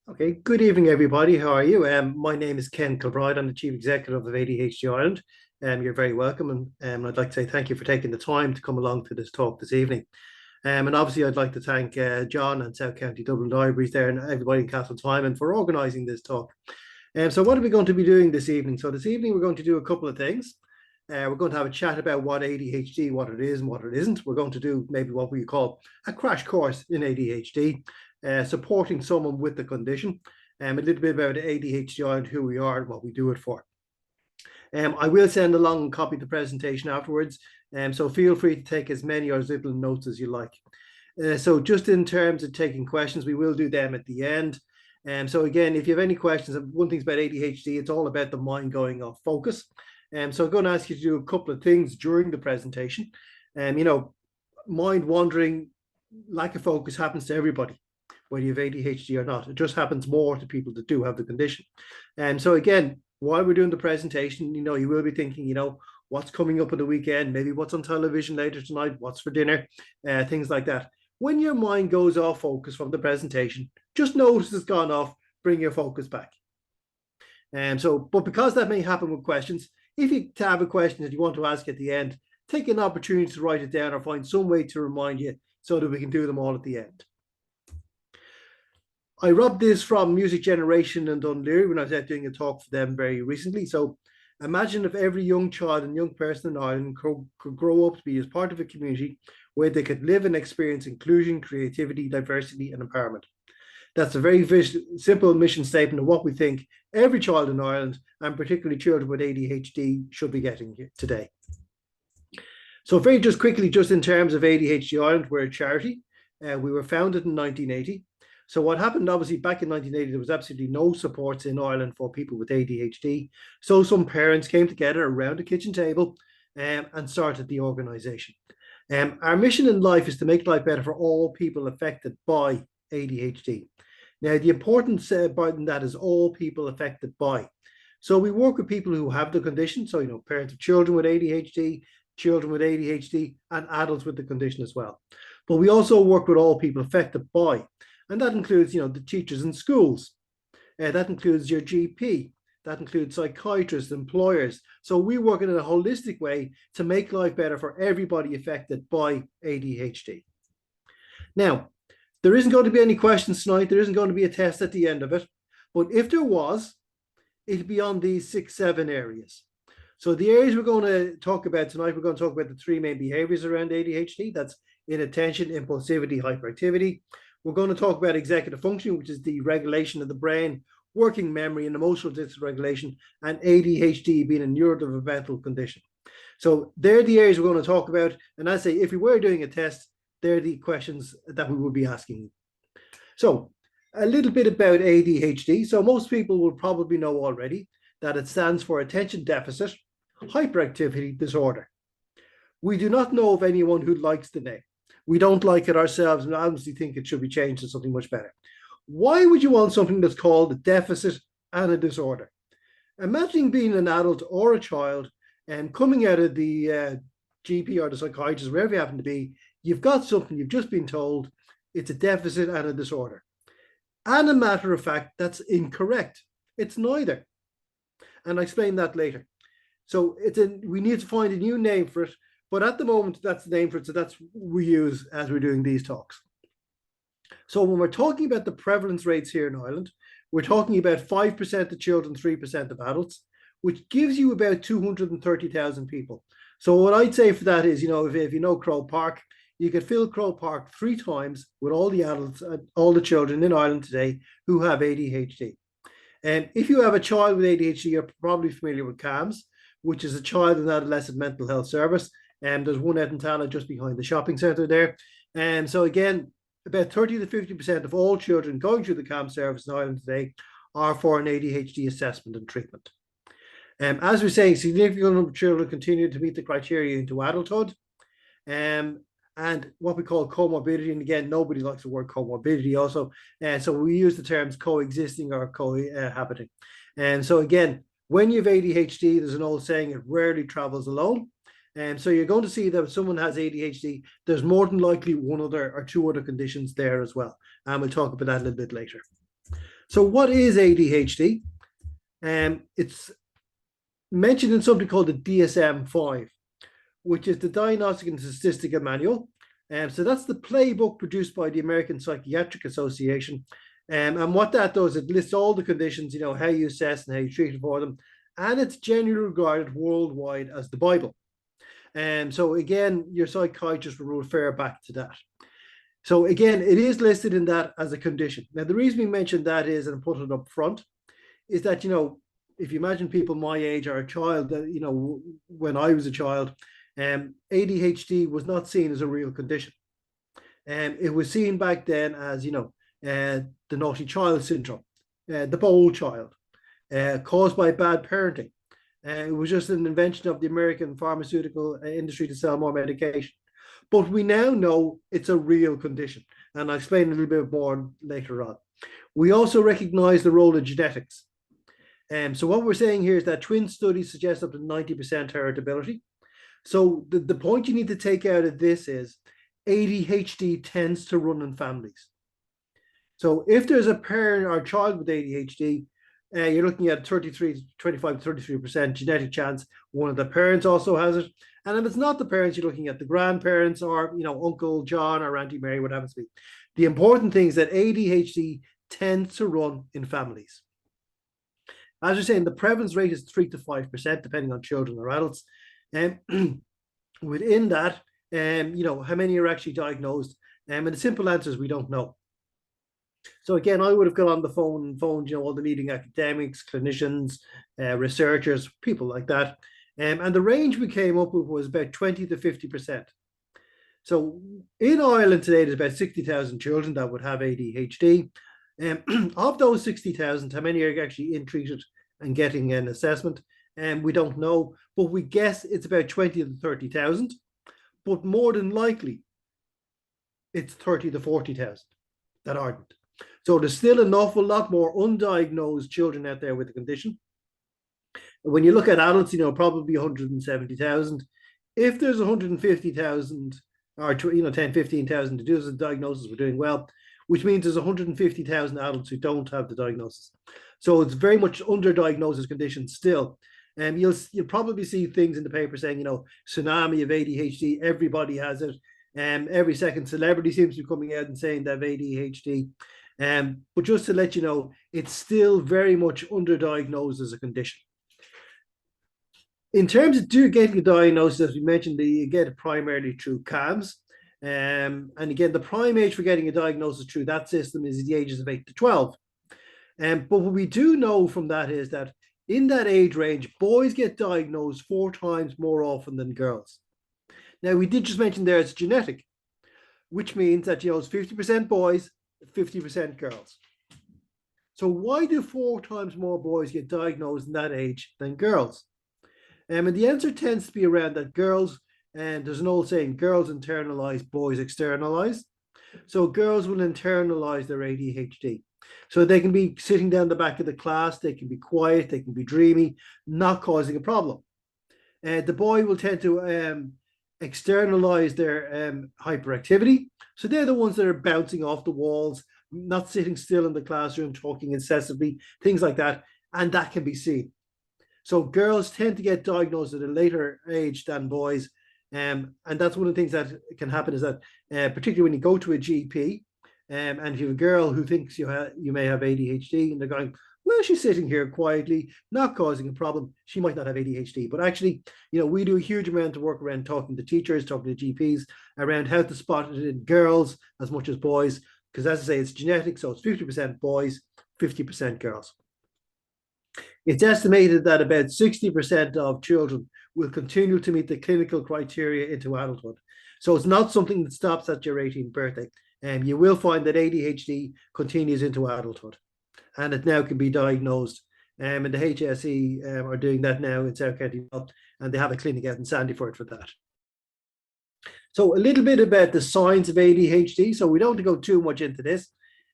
Okay, good evening, everybody. How are you? My name is Ken Kilbride. I'm the Chief Executive of ADHD Ireland. You're very welcome, and I'd like to say thank you for taking the time to come along to this talk this evening. And obviously, I'd like to thank John and South County Dublin Libraries there and everybody in Castletimon for organising this talk. So what are we going to be doing this evening? So this evening, we're going to do a couple of things. We're going to have a chat about what ADHD, what it is and what it isn't. We're going to do maybe what we call a crash course in ADHD, supporting someone with the condition, a little bit about ADHD and who we are and what we do it for. I will send along a copy of the presentation afterwards, so feel free to take as many or as little notes as you like. So just in terms of taking questions, we will do them at the end. So again, if you have any questions, one thing's about ADHD, it's all about the mind going off focus. So I'm going to ask you to do a couple of things during the presentation. Mind wandering, lack of focus happens to everybody, whether you have ADHD or not. It just happens more to people that do have the condition. And so again, while we're doing the presentation, you will be thinking, what's coming up on the weekend, maybe what's on television later tonight, what's for dinner, things like that. When your mind goes off focus from the presentation, just notice it's gone off, bring your focus back. But because that may happen with questions, if you have a question that you want to ask at the end, take an opportunity to write it down or find some way to remind you so that we can do them all at the end. I robbed this from Music Generation and Dunleary when I was out doing a talk for them very recently. So imagine if every young child and young person in Ireland could grow up to be as part of a community where they could live and experience inclusion, creativity, diversity, and empowerment. That's a very simple mission statement of what we think every child in Ireland, and particularly children with ADHD, should be getting today. So very just quickly, just in terms of ADHD Ireland, we're a charity. We were founded in 1980. So what happened, obviously, back in 1980, there was absolutely no supports in Ireland for people with ADHD. So some parents came together around a kitchen table and started the organisation. Our mission in life is to make life better for all people affected by ADHD. Now, the importance part in that is all people affected by. So we work with people who have the condition. So, parents of children with ADHD, and adults with the condition as well. But we also work with all people affected by. And that includes, the teachers in schools. That includes your GP. That includes psychiatrists, employers. So we work in a holistic way to make life better for everybody affected by ADHD. Now, there isn't going to be any questions tonight. There isn't going to be a test at the end of it. But if there was, it'd be on these 6-7 areas. So the areas we're going to talk about tonight, we're going to talk about the three main behaviors around ADHD. That's inattention, impulsivity, hyperactivity. We're going to talk about executive function, which is the regulation of the brain, working memory and emotional dysregulation, and ADHD being a neurodevelopmental condition. So they're the areas we're going to talk about. And I say, if we were doing a test, they're the questions that we would be asking. So a little bit about ADHD. So most people will probably know already that it stands for attention deficit hyperactivity disorder. We do not know of anyone who likes the name. We don't like it ourselves, and I honestly think it should be changed to something much better. Why would you want something that's called a deficit and a disorder? Imagine being an adult or a child and coming out of the GP or the psychiatrist, wherever you happen to be, you've got something, you've just been told it's a deficit and a disorder. And a matter of fact, that's incorrect. It's neither. And I'll explain that later. So we need to find a new name for it. But at the moment, that's the name for it. So that's what we use as we're doing these talks. So when we're talking about the prevalence rates here in Ireland, we're talking about 5% of children, 3% of adults, which gives you about 230,000 people. So what I'd say for that is, if you know Croke Park, you could fill Croke Park 3 times with all the adults, all the children in Ireland today who have ADHD. And if you have a child with ADHD, you're probably familiar with CAMS, which is a child and adolescent mental health service. And there's one out in Tala just behind the shopping centre there. And so again, about 30 to 50% of all children going through the CAMS service in Ireland today are for an ADHD assessment and treatment. As we're saying, significant number of children continue to meet the criteria into adulthood. And what we call comorbidity, and again, nobody likes the word comorbidity also. So we use the terms coexisting or cohabiting. And so again, when you have ADHD, there's an old saying, it rarely travels alone. And so you're going to see that if someone has ADHD, there's more than likely one other or two other conditions there as well. And we'll talk about that a little bit later. So what is ADHD? It's mentioned in something called the DSM-5, which is the Diagnostic and Statistical Manual. So that's the playbook produced by the American Psychiatric Association. And what that does, it lists all the conditions, how you assess and how you treat for them. And it's generally regarded worldwide as the Bible. So again, your psychiatrist will refer back to that. So again, it is listed in that as a condition. Now, the reason we mentioned that is, and put it up front, is that, if you imagine people my age or a child, when I was a child, ADHD was not seen as a real condition. It was seen back then as, the naughty child syndrome, the bold child, caused by bad parenting. It was just an invention of the American pharmaceutical industry to sell more medication. But we now know it's a real condition, and I'll explain a little bit more later on. We also recognize the role of genetics. So what we're saying here is that twin studies suggest up to 90% heritability. So the point you need to take out of this is ADHD tends to run in families. So if there's a parent or child with ADHD, you're looking at 25 to 33% genetic chance one of the parents also has it. And if it's not the parents, you're looking at the grandparents or, Uncle John or Auntie Mary, what happens to be. The important thing is that ADHD tends to run in families. As you're saying, the prevalence rate is 3 to 5%, depending on children or adults. And within that, how many are actually diagnosed? And the simple answer is we don't know. So again, I would have got on the phone and phoned, all the leading academics, clinicians, researchers, people like that. And the range we came up with was about 20 to 50%. So in Ireland today, there's about 60,000 children that would have ADHD. Of those 60,000, how many are actually in treated and getting an assessment? We don't know, but we guess it's about 20 to 30,000. But more than likely, it's 30 to 40,000 that aren't. So there's still an awful lot more undiagnosed children out there with the condition. When you look at adults, probably 170,000. If there's 150,000 or 10, 15,000 to do the diagnosis, we're doing well, which means there's 150,000 adults who don't have the diagnosis. So it's very much underdiagnosed condition still. And you'll probably see things in the paper saying, tsunami of ADHD, everybody has it. Every second celebrity seems to be coming out and saying they have ADHD. But just to let you know, it's still very much underdiagnosed as a condition. In terms of getting a diagnosis, as we mentioned, you get it primarily through CAMS. And again, the prime age for getting a diagnosis through that system is the ages of 8 to 12. But what we do know from that is that in that age range, boys get diagnosed 4 times more often than girls. Now, we did just mention there it's genetic, which means that, it's 50% boys, 50% girls. So why do 4 times more boys get diagnosed in that age than girls? And the answer tends to be around that girls, and there's an old saying, girls internalize, boys externalize. So girls will internalize their ADHD. So they can be sitting down the back of the class, they can be quiet, they can be dreamy, not causing a problem. The boy will tend to externalize their hyperactivity. So they're the ones that are bouncing off the walls, not sitting still in the classroom, talking incessantly, things like that. And that can be seen. So girls tend to get diagnosed at a later age than boys. And that's one of the things that can happen is that, particularly when you go to a GP, and if you have a girl who thinks you may have ADHD, and they're going, well, she's sitting here quietly, not causing a problem, she might not have ADHD. But actually, we do a huge amount of work around talking to teachers, talking to GPs, around how to spot it in girls as much as boys, because as I say, it's genetic, so it's 50% boys, 50% girls. It's estimated that about 60% of children will continue to meet the clinical criteria into adulthood. So it's not something that stops at your 18th birthday. And you will find that ADHD continues into adulthood, and it now can be diagnosed. And the HSE are doing that now in South County, and they have a clinic out in Sandyford for that. So a little bit about the signs of ADHD. So we don't have to go too much into this.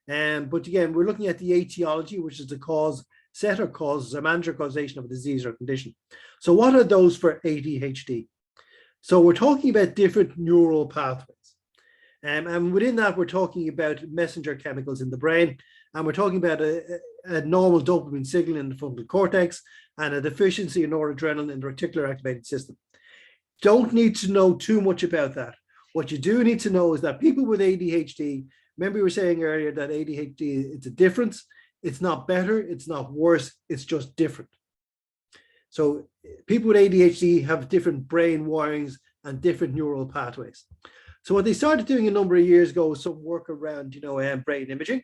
But again, we're looking at the etiology, which is the cause, set or causes, or manner or causation of a disease or condition. So what are those for ADHD? So we're talking about different neural pathways. And within that, we're talking about messenger chemicals in the brain, and we're talking about a normal dopamine signal in the frontal cortex and a deficiency in noradrenaline in the reticular activating system. Don't need to know too much about that. What you do need to know is that people with ADHD, remember we were saying earlier that ADHD, it's a difference. It's not better, it's not worse, it's just different. So people with ADHD have different brain wirings and different neural pathways. So what they started doing a number of years ago was some work around, brain imaging.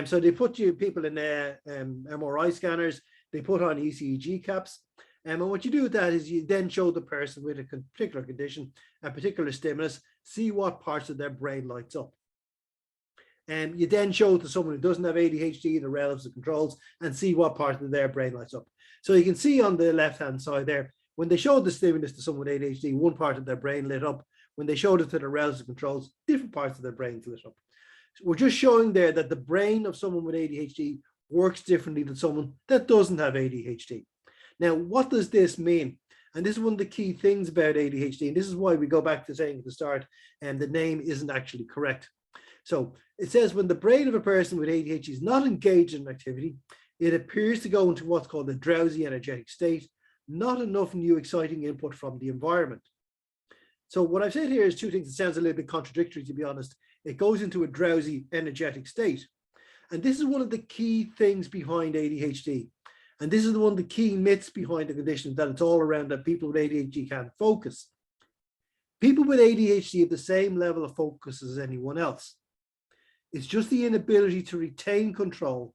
So they put people in MRI scanners, they put on ECG caps. And what you do with that is you then show the person with a particular condition, a particular stimulus, see what parts of their brain lights up. And you then show it to someone who doesn't have ADHD, the relative controls, and see what part of their brain lights up. So you can see on the left-hand side there, when they showed the stimulus to someone with ADHD, one part of their brain lit up. When they showed it to the relative controls, different parts of their brain lit up. So we're just showing there that the brain of someone with ADHD works differently than someone that doesn't have ADHD. Now, what does this mean? And this is one of the key things about ADHD, and this is why we go back to saying at the start, and the name isn't actually correct. So it says when the brain of a person with ADHD is not engaged in activity, it appears to go into what's called a drowsy energetic state, not enough new exciting input from the environment. So what I've said here is two things. It sounds a little bit contradictory, to be honest. It goes into a drowsy energetic state. And this is one of the key things behind ADHD. And this is one of the key myths behind the condition, that it's all around that people with ADHD can't focus. People with ADHD have the same level of focus as anyone else. It's just the inability to retain control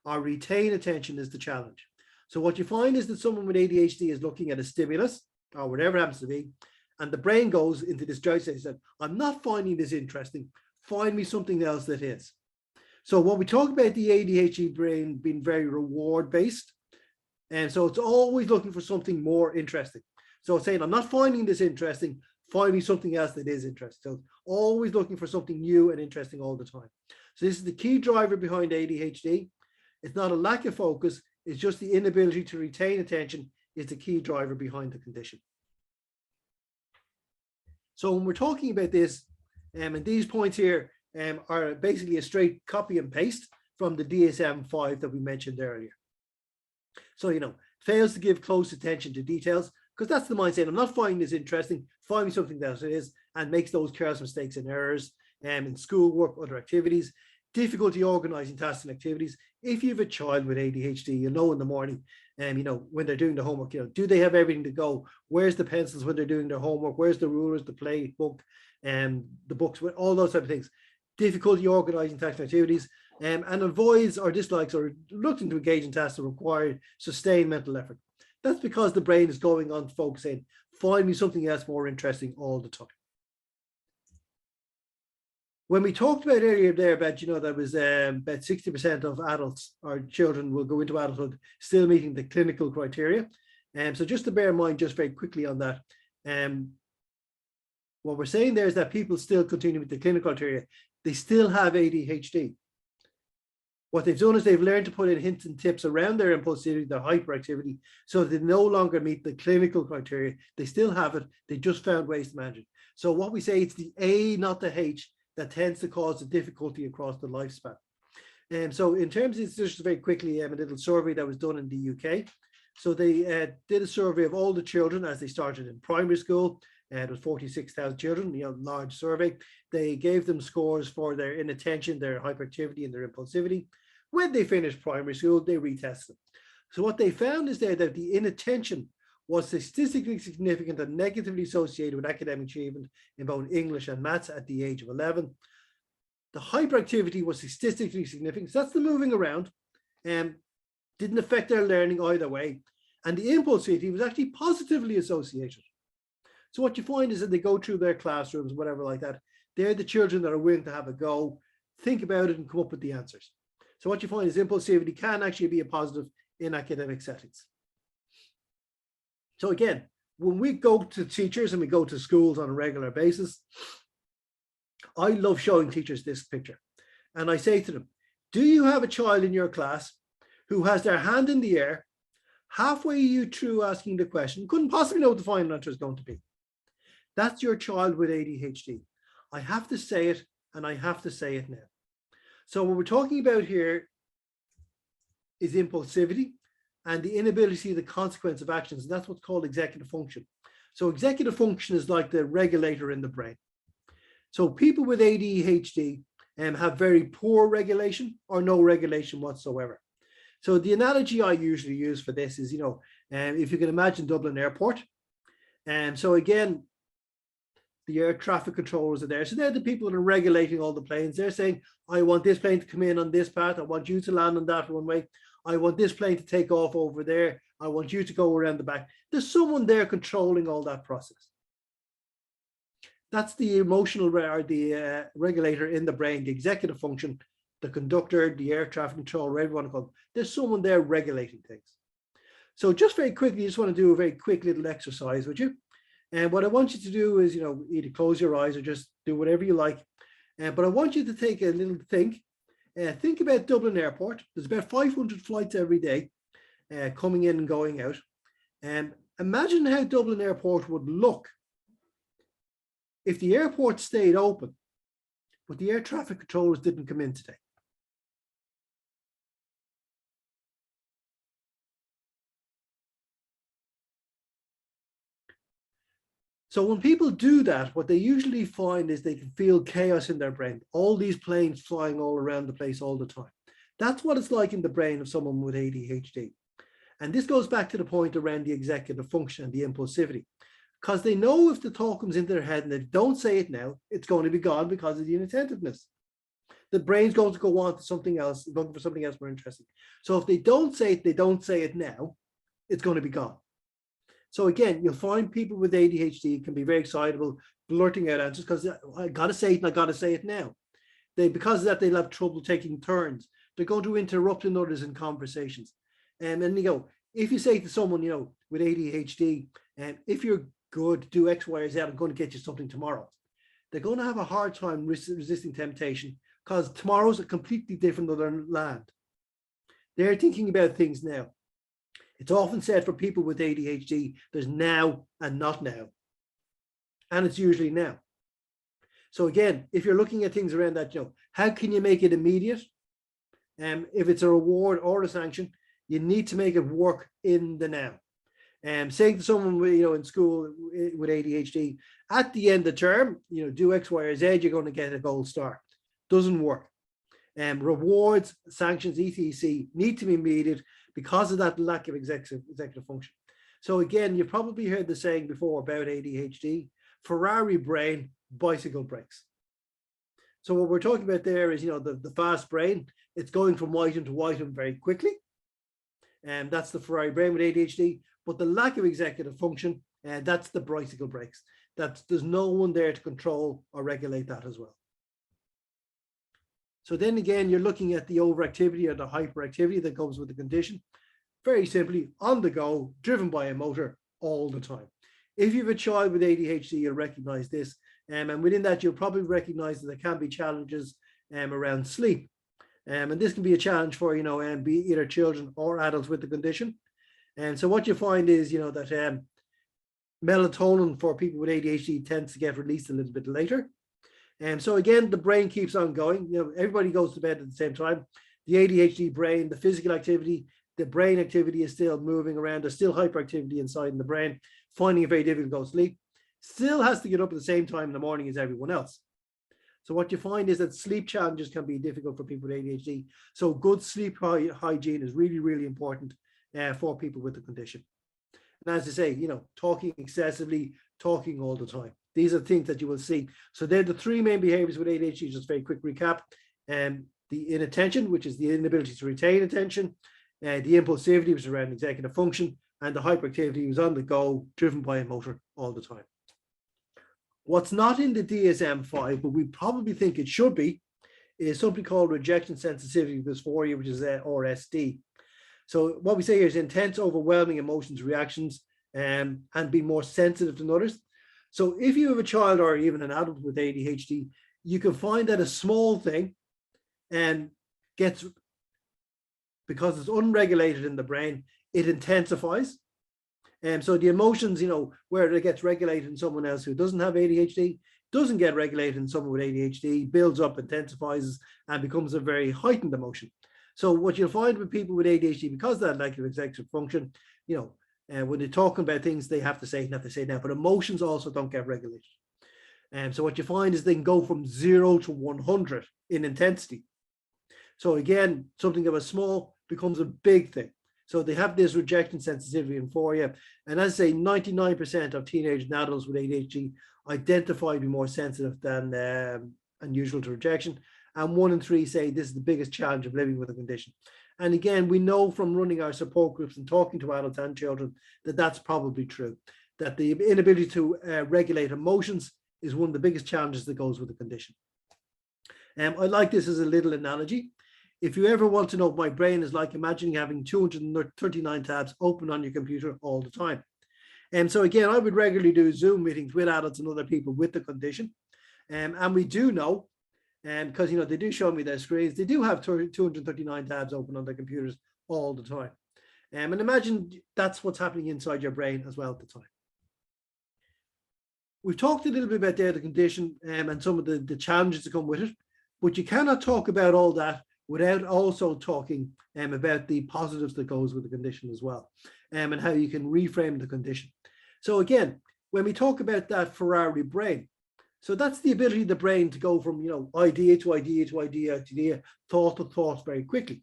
or retain attention is the challenge. So what you find is that someone with ADHD is looking at a stimulus or whatever it happens to be, and the brain goes into this drowsy state and says, I'm not finding this interesting. Find me something else that is. So when we talk about the ADHD brain being very reward based, and so it's always looking for something more interesting. So it's saying, I'm not finding this interesting, find me something else that is interesting. So it's always looking for something new and interesting all the time. So this is the key driver behind ADHD. It's not a lack of focus, it's just the inability to retain attention is the key driver behind the condition. So when we're talking about this, and these points here are basically a straight copy and paste from the DSM-5 that we mentioned earlier. So, fails to give close attention to details, because that's the mindset. I'm not finding this interesting, find me something else it is, and makes those careless mistakes and errors in schoolwork, other activities, difficulty organizing tasks and activities. If you have a child with ADHD, in the morning, when they're doing the homework, do they have everything to go? Where's the pencils when they're doing their homework? Where's the rulers, the play book, the books, all those type of things. Difficulty organizing tasks and activities, and avoids or dislikes or reluctant to engage in tasks that require sustained mental effort. That's because the brain is going on focusing, find me something else more interesting all the time. When we talked about earlier there about, that was about 60% of adults or children will go into adulthood still meeting the clinical criteria. So just to bear in mind, just very quickly on that, what we're saying there is that people still continue with the clinical criteria. They still have ADHD. What they've done is they've learned to put in hints and tips around their impulsivity, their hyperactivity, so they no longer meet the clinical criteria. They still have it. They just found ways to manage it. So what we say, it's the A, not the H, that tends to cause the difficulty across the lifespan. So in terms of, it's just very quickly, a little survey that was done in the UK. So they did a survey of all the children as they started in primary school. It was 46,000 children, large survey. They gave them scores for their inattention, their hyperactivity, and their impulsivity. When they finished primary school, they retested them. So what they found is that the inattention was statistically significant and negatively associated with academic achievement in both English and maths at the age of 11. The hyperactivity was statistically significant. So that's the moving around, didn't affect their learning either way. And the impulsivity was actually positively associated. So what you find is that they go through their classrooms, whatever like that, they're the children that are willing to have a go, think about it and come up with the answers. So what you find is impulsivity can actually be a positive in academic settings. So again, when we go to teachers and we go to schools on a regular basis, I love showing teachers this picture. And I say to them, do you have a child in your class who has their hand in the air, halfway through asking the question, couldn't possibly know what the final answer is going to be? That's your child with ADHD. I have to say it, and I have to say it now. So what we're talking about here is impulsivity and the inability, the consequence of actions. And that's what's called executive function. So executive function is like the regulator in the brain. So people with ADHD have very poor regulation or no regulation whatsoever. So the analogy I usually use for this is, if you can imagine Dublin Airport. And so again, the air traffic controllers are there. So they're the people that are regulating all the planes. They're saying, I want this plane to come in on this path. I want you to land on that runway. I want this plane to take off over there. I want you to go around the back. There's someone there controlling all that process. That's the emotional or the regulator in the brain, the executive function, the conductor, the air traffic controller, whatever you want to call it. There's someone there regulating things. So just very quickly, I just want to do a very quick little exercise with you. And what I want you to do is, either close your eyes or just do whatever you like. But I want you to take a little think. Think about Dublin Airport. There's about 500 flights every day coming in and going out. Imagine how Dublin Airport would look if the airport stayed open, but the air traffic controllers didn't come in today. So when people do that, what they usually find is they can feel chaos in their brain, all these planes flying all around the place all the time. That's what it's like in the brain of someone with ADHD. And this goes back to the point around the executive function and the impulsivity, because they know if the thought comes into their head and they don't say it now, it's going to be gone because of the inattentiveness. The brain's going to go on to something else, looking for something else more interesting. So if they don't say it now, it's going to be gone. So again, you'll find people with ADHD can be very excitable, blurting out answers because I got to say it and I got to say it now. Because of that, they'll have trouble taking turns. They're going to interrupt others in conversations. And if you say to someone, with ADHD, if you're good, do X, Y, or Z, I'm going to get you something tomorrow. They're going to have a hard time resisting temptation because tomorrow's a completely different other land. They're thinking about things now. It's often said for people with ADHD, there's now and not now. And it's usually now. So again, if you're looking at things around that, how can you make it immediate? If it's a reward or a sanction, you need to make it work in the now. Saying to someone, in school with ADHD, at the end of the term, do X, Y, or Z, you're going to get a gold star. Doesn't work. Rewards, sanctions, etc. need to be immediate because of that lack of executive function. So again, you've probably heard the saying before about ADHD, Ferrari brain, bicycle brakes. So what we're talking about there is, the fast brain, it's going from white to white very quickly. And that's the Ferrari brain with ADHD. But the lack of executive function, that's the bicycle brakes. There's no one there to control or regulate that as well. So then again, you're looking at the overactivity or the hyperactivity that comes with the condition. Very simply, on the go, driven by a motor all the time. If you have a child with ADHD, you'll recognize this. And within that, you'll probably recognize that there can be challenges around sleep. And this can be a challenge for, be either children or adults with the condition. And so what you find is, that melatonin for people with ADHD tends to get released a little bit later. And so again, the brain keeps on going. Everybody goes to bed at the same time. The ADHD brain, the physical activity, the brain activity is still moving around. There's still hyperactivity inside in the brain, finding it very difficult to go to sleep. Still has to get up at the same time in the morning as everyone else. So what you find is that sleep challenges can be difficult for people with ADHD. So good sleep hygiene is really, really important for people with the condition. And as I say, talking excessively, talking all the time. These are things that you will see. So they're the three main behaviors with ADHD. Just a very quick recap. The inattention, which is the inability to retain attention. The impulsivity, which is around executive function. And the hyperactivity, was on the go, driven by a motor all the time. What's not in the DSM-5, but we probably think it should be, is something called rejection sensitivity dysphoria, which is RSD. So what we say here is intense, overwhelming emotions, reactions, and be more sensitive than others. So if you have a child or even an adult with ADHD, you can find that a small thing gets, because it's unregulated in the brain, it intensifies. So the emotions, where it gets regulated in someone else who doesn't have ADHD, doesn't get regulated in someone with ADHD, builds up, intensifies, and becomes a very heightened emotion. So what you'll find with people with ADHD, because of that lack of executive function, when they're talking about things, they have to say now, but emotions also don't get regulated. So what you find is they can go from 0 to 100 in intensity. So again, something that was small becomes a big thing. So they have this rejection sensitivity and dysphoria. And as I say, 99% of teenagers and adults with ADHD identify to be more sensitive than unusual to rejection. And 1 in 3 say this is the biggest challenge of living with a condition. And again, we know from running our support groups and talking to adults and children that that's probably true, that the inability to regulate emotions is one of the biggest challenges that goes with the condition. I like this as a little analogy. If you ever want to know what my brain is like, imagine having 239 tabs open on your computer all the time. And so again, I would regularly do Zoom meetings with adults and other people with the condition. And we do know, because they do show me their screens, they do have 239 tabs open on their computers all the time. And imagine that's what's happening inside your brain as well at the time. We've talked a little bit about the condition and some of the challenges that come with it, but you cannot talk about all that without also talking about the positives that goes with the condition as well, and how you can reframe the condition. So again, when we talk about that Ferrari brain, so that's the ability of the brain to go from idea to idea to idea to idea, thought to thought very quickly.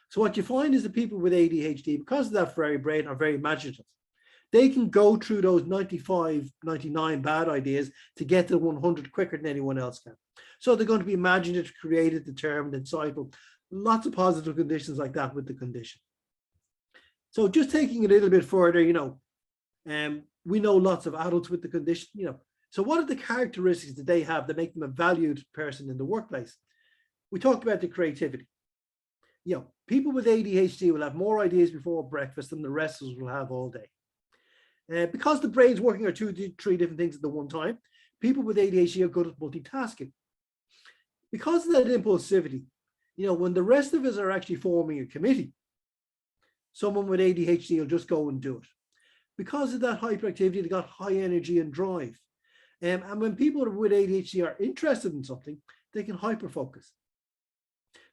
So what you find is that people with ADHD, because of that Ferrari brain, are very imaginative. They can go through those 95, 99 bad ideas to get to 100 quicker than anyone else can. So they're going to be imaginative, creative, determined, insightful, lots of positive conditions like that with the condition. So just taking it a little bit further, we know lots of adults with the condition, So what are the characteristics that they have that make them a valued person in the workplace? We talked about the creativity. People with ADHD will have more ideas before breakfast than the rest of us will have all day. Because the brain's working on 2 to 3 different things at the one time, people with ADHD are good at multitasking. Because of that impulsivity, when the rest of us are actually forming a committee, someone with ADHD will just go and do it. Because of that hyperactivity, they got high energy and drive. And when people with ADHD are interested in something, they can hyperfocus.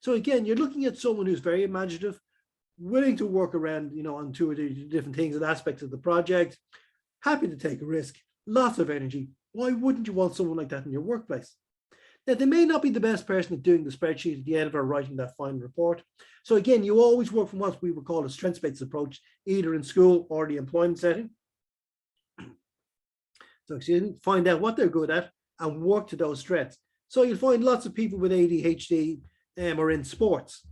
So again, you're looking at someone who's very imaginative, willing to work around, on 2 or 3 different things and aspects of the project, happy to take a risk, lots of energy. Why wouldn't you want someone like that in your workplace? Now, they may not be the best person at doing the spreadsheet at the end of or writing that final report. So again, you always work from what we would call a strengths-based approach, either in school or the employment setting. So find out what they're good at and work to those strengths. So you'll find lots of people with ADHD are in sports.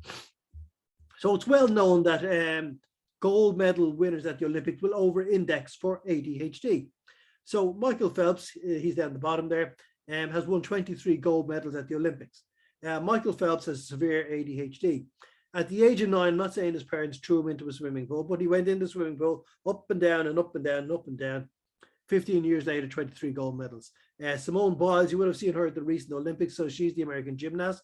So it's well known that gold medal winners at the Olympics will over-index for ADHD. So Michael Phelps, he's down the bottom there, has won 23 gold medals at the Olympics. Michael Phelps has severe ADHD. At the age of 9, I'm not saying his parents threw him into a swimming pool, but he went in the swimming pool, up and down and up and down and up and down. 15 years later, 23 gold medals. Simone Biles, you would have seen her at the recent Olympics, so she's the American gymnast.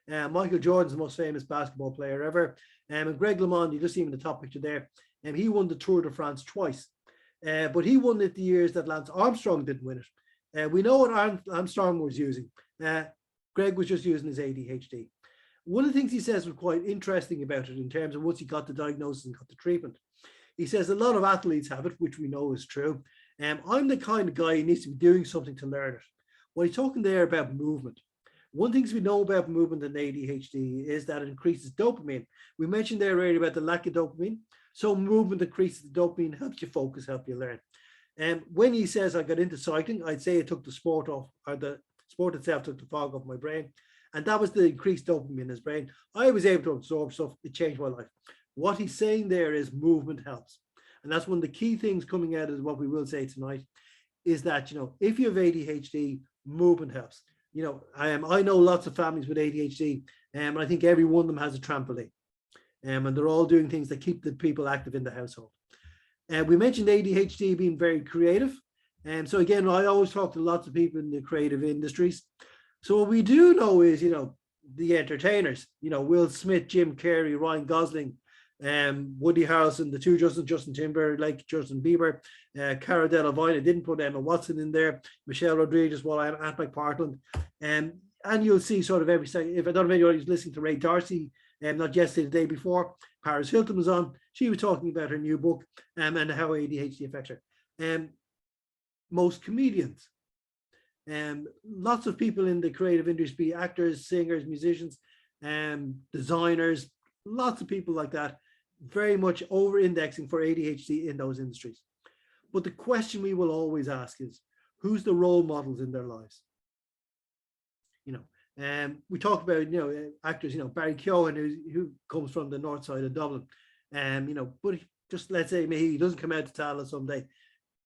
Michael Jordan's the most famous basketball player ever. And Greg LeMond, you just see him in the top picture there, and he won the Tour de France twice. But he won it the years that Lance Armstrong didn't win it. We know what Armstrong was using. Greg was just using his ADHD. One of the things he says was quite interesting about it in terms of once he got the diagnosis and got the treatment. He says a lot of athletes have it, which we know is true. I'm the kind of guy who needs to be doing something to learn it. Well, he's talking there about movement. One thing we know about movement in ADHD is that it increases dopamine. We mentioned there earlier about the lack of dopamine. So movement increases the dopamine, helps you focus, helps you learn. And when he says I got into cycling, I'd say it took the sport off, or the sport itself took the fog off my brain. And that was the increased dopamine in his brain. I was able to absorb stuff. It changed my life. What he's saying there is movement helps. And that's one of the key things coming out of what we will say tonight is that, if you have ADHD, movement helps. I know lots of families with ADHD, and I think every one of them has a trampoline. And they're all doing things that keep the people active in the household. We mentioned ADHD being very creative. And so again, I always talk to lots of people in the creative industries. So what we do know is, the entertainers, Will Smith, Jim Carrey, Ryan Gosling, Woody Harrelson, the two Justin Timberlake, Justin Bieber, Cara Delevingne. I didn't put Emma Watson in there, Michelle Rodriguez, while I'm at McPartland. And you'll see sort of every second, if I don't know if anybody's listening to Ray Darcy, not yesterday, the day before, Paris Hilton was on. She was talking about her new book and how ADHD affects her. Most comedians, lots of people in the creative industry, actors, singers, musicians, designers, lots of people like that, very much over-indexing for ADHD in those industries. But the question we will always ask is, who's the role models in their lives? We talk about, actors, Barry Keoghan, who comes from the north side of Dublin. But just let's say maybe he doesn't come out to Tallaght someday.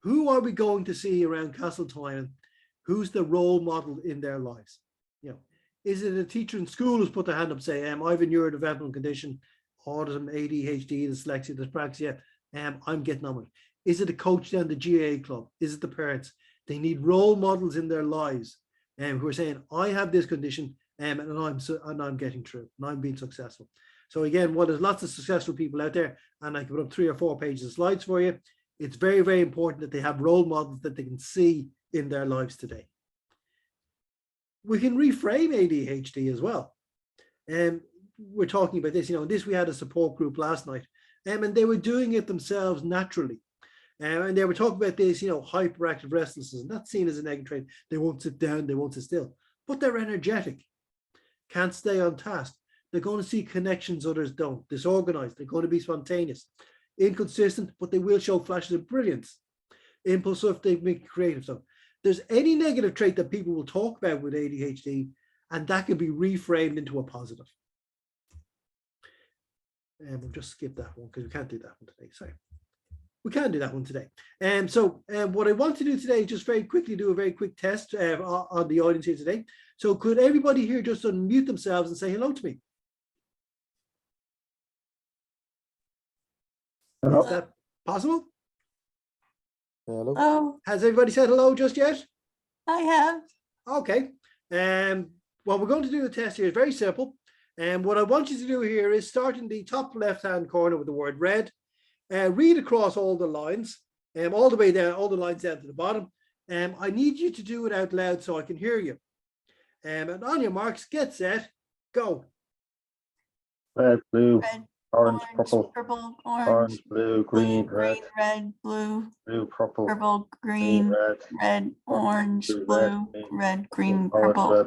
Who are we going to see around Castletown? Who's the role model in their lives? Is it a teacher in school who's put their hand up, say, I have a neurodevelopmental condition, autism, ADHD, dyslexia, dyspraxia, I'm getting on with it. Is it a coach down the GAA club? Is it the parents? They need role models in their lives who are saying, I have this condition and I'm getting through and I'm being successful. So again, there's lots of successful people out there, and I can put up 3 or 4 pages of slides for you. It's very, very important that they have role models that they can see in their lives today. We can reframe ADHD as well. We're talking about this, we had a support group last night, and they were doing it themselves naturally. And they were talking about this, hyperactive restlessness, and that's seen as a negative trait. They won't sit down, they won't sit still, but they're energetic, can't stay on task. They're going to see connections others don't, disorganized, they're going to be spontaneous, inconsistent, but they will show flashes of brilliance, impulsive, they make creative. So there's any negative trait that people will talk about with ADHD, and that can be reframed into a positive. And we'll just skip that one because we can't do that one today. Sorry. We can do that one today. So what I want to do today is just very quickly do a very quick test on the audience here today. So could everybody here just unmute themselves and say hello to me? Hello. Is that possible? Hello. Oh, Has everybody said hello just yet? I have. Okay. What we're going to do a test here is very simple. And what I want you to do here is start in the top left-hand corner with the word red. Read across all the lines, all the way down, all the lines down to the bottom. I need you to do it out loud so I can hear you. And on your marks, get set, go. Red, blue, Red, orange, purple, orange, blue, green, red, red, blue, purple, purple, green, red, orange, blue, red, green, purple,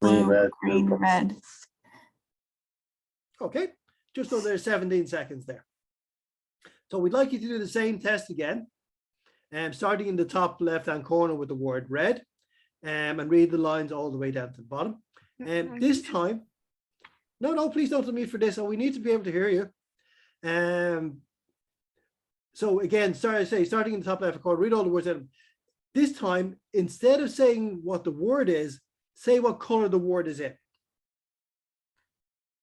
blue, green, red. Okay, just under 17 seconds there. So we'd like you to do the same test again, starting in the top left-hand corner with the word red, and read the lines all the way down to the bottom. And this time, no, please don't unmute for this. So we need to be able to hear you. So again, starting in the top left corner, read all the words out. This time, instead of saying what the word is, say what color the word is in.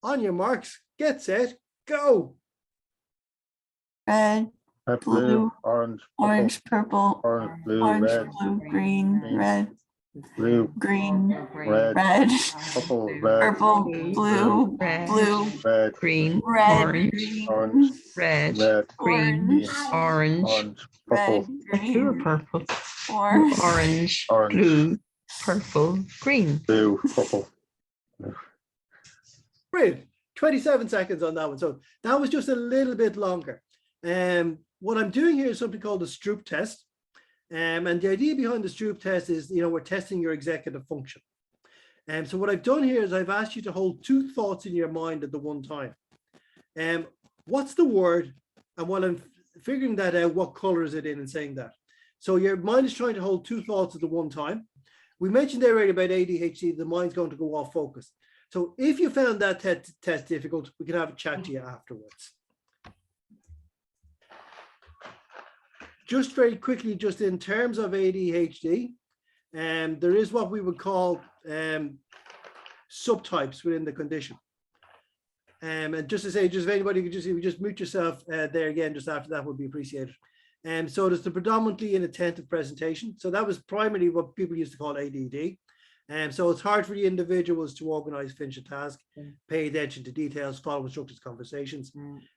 On your marks, get set, go. Red, blue, orange, purple, blue, red, blue, green, red, blue, green, red, red, purple, blue, red, green, red, orange, red, green, orange, purple, blue or purple, orange, blue, purple, green. blue, purple. Brilliant. 27 seconds on that one. So that was just a little bit longer. What I'm doing here is something called the Stroop test. And the idea behind the Stroop test is, we're testing your executive function. So what I've done here is I've asked you to hold 2 thoughts in your mind at the one time. What's the word? And while I'm figuring that out, what color is it in and saying that? So your mind is trying to hold 2 thoughts at the one time. We mentioned already about ADHD, the mind's going to go off focus. So if you found that test difficult, we can have a chat to you afterwards. Just very quickly, just in terms of ADHD, there is what we would call subtypes within the condition. And just to say, just if anybody could just mute yourself there again, just after that would be appreciated. So there's the predominantly inattentive presentation. So that was primarily what people used to call ADD. And so it's hard for the individuals to organize, finish a task, pay attention to details, follow instructors, conversations.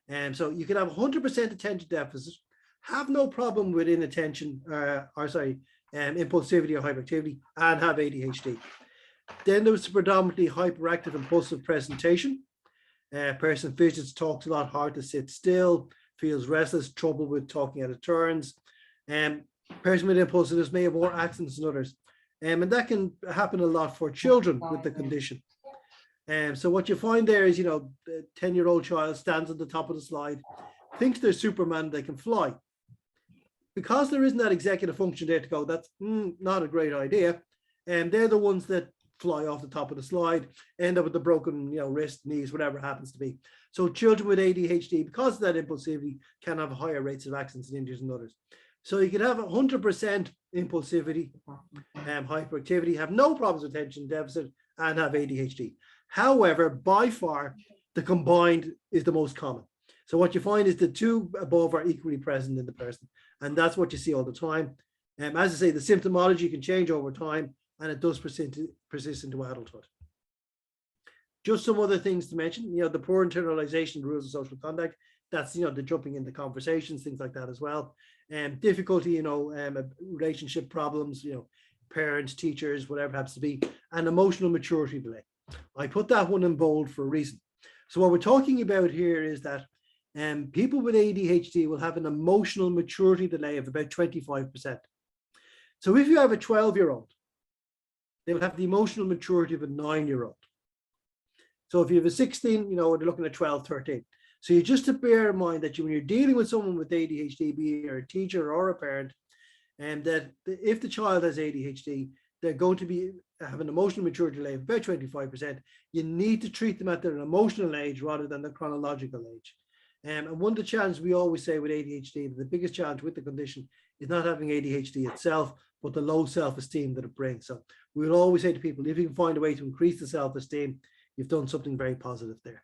And so you can have 100% attention deficit, have no problem with inattention, impulsivity or hyperactivity, and have ADHD. Then there's predominantly hyperactive impulsive presentation. Person fidgets, talks a lot, hard to sit still, feels restless, trouble with talking out of turns. Person with impulsiveness may have more accents than others. And that can happen a lot for children with the condition. So what you find there is, the 10-year-old child stands at the top of the slide, thinks they're Superman, they can fly. Because there isn't that executive function there to go, that's not a great idea. And they're the ones that fly off the top of the slide, end up with the broken, wrist, knees, whatever it happens to be. So children with ADHD, because of that impulsivity, can have higher rates of accidents and injuries than others. So you can have 100% impulsivity, hyperactivity, have no problems with attention deficit, and have ADHD. However, by far, the combined is the most common. So what you find is the two above are equally present in the person, and that's what you see all the time. As I say, the symptomology can change over time, and it does persist into adulthood. Just some other things to mention, the poor internalization of rules of social conduct. That's, the jumping into conversations, things like that as well. Difficulty, relationship problems, parents, teachers, whatever it happens to be, and emotional maturity delay. I put that one in bold for a reason. So what we're talking about here is that people with ADHD will have an emotional maturity delay of about 25%. So if you have a 12-year-old, they will have the emotional maturity of a 9-year-old. So if you have a 16, they're looking at 12, 13. So you just to bear in mind that when you're dealing with someone with ADHD, be it a teacher or a parent, and that if the child has ADHD, they're going to have an emotional maturity delay of about 25%. You need to treat them at their emotional age rather than their chronological age. And one of the challenges we always say with ADHD, the biggest challenge with the condition is not having ADHD itself, but the low self-esteem that it brings. So we'll always say to people, if you can find a way to increase the self-esteem, you've done something very positive there.